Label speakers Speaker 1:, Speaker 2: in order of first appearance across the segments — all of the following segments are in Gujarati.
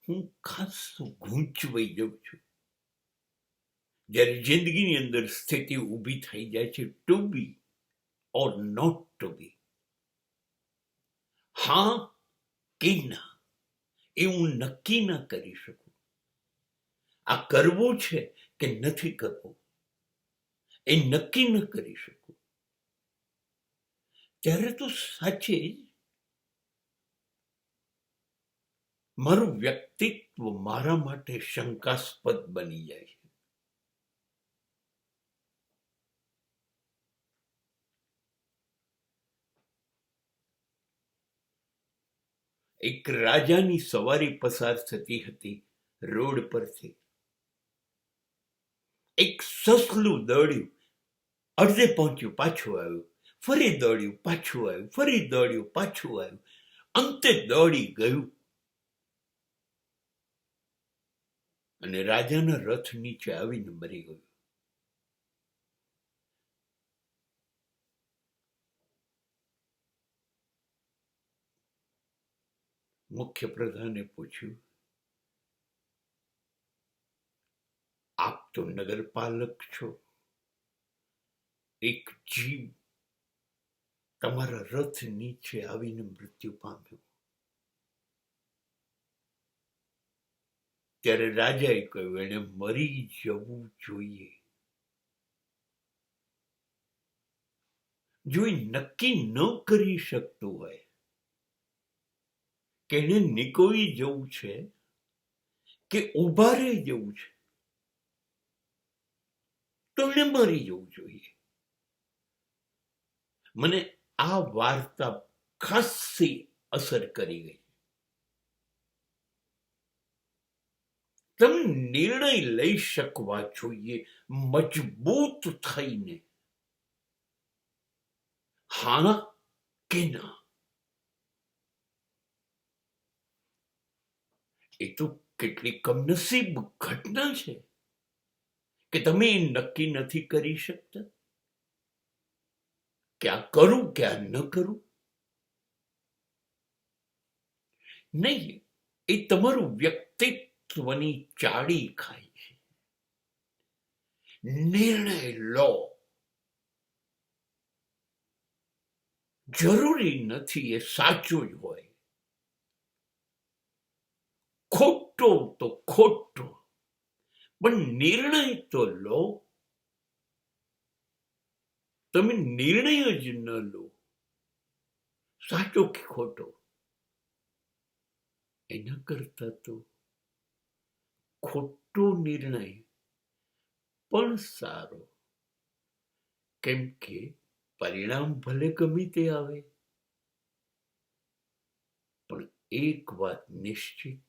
Speaker 1: હું ખાસું ગૂંચવાઈ જાઉં છું જ્યારે જિંદગીની અંદર સ્થિતિ ઊભી થઈ જાય છે to be or not to be, હા કે ના, એ હું નક્કી ના કરી શકું. આ કરવું છે કે નથી કરવું એ નક્કી ન કરી શકું. ત્યારે તો સાચે જ મારું વ્યક્તિત્વ મારા માટે શંકાસ્પદ બની જાય છે. એક રાજાની સવારી પસાર થતી હતી રોડ પરથી. એક સસલું દોડ્યું, અડધે પહોંચ્યું, પાછું આવ્યું, ફરી દોડ્યું, પાછું આવ્યું, ફરી દોડ્યું, પાછું આવ્યું, અંતે દોડી ગયું અને રાજાના રથ નીચે આવીને મરી ગયું. મુખ્ય પ્રધાને પૂછ્યું, આપ તો નગરપાલક છો, એક જીવ તમારા રથ નીચે આવીને મૃત્યુ પામ્યો. ત્યારે રાજાએ કહ્યું, એને મરી જવું જોઈએ. જો એ નક્કી ન કરી શકતું હોય કે એને નીકળી જવું છે કે ઉભા રહી જવું છે, તો એને મરી જવું જોઈએ. મને આ વાર્તા ખાસી અસર કરી ગઈ. તમે નિર્ણય લઈ શકવા જોઈએ મજબૂત થઈને, હા કે ના. એ તો કેટલી કમનસીબ ઘટના છે કે તમે એ નક્કી નથી કરી શકતા કે આ કરું કે આ ન કરું. નહીં, એ તમારું વ્યક્તિત્વની ચાડી ખાય છે. નિર્ણય લો. જરૂરી નથી એ સાચું જ હોય, ખોટો તો ખોટો, પણ નિર્ણય તો લો. તમે નિર્ણય જ ન લો, સાચો કે ખોટો, એના કરતા તો ખોટો નિર્ણય પણ સારો. કેમ કે પરિણામ ભલે ગમે તે આવે, પણ એક વાત નિશ્ચિત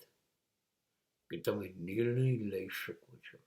Speaker 1: કે તમે નિર્ણય લઈ શકો છો.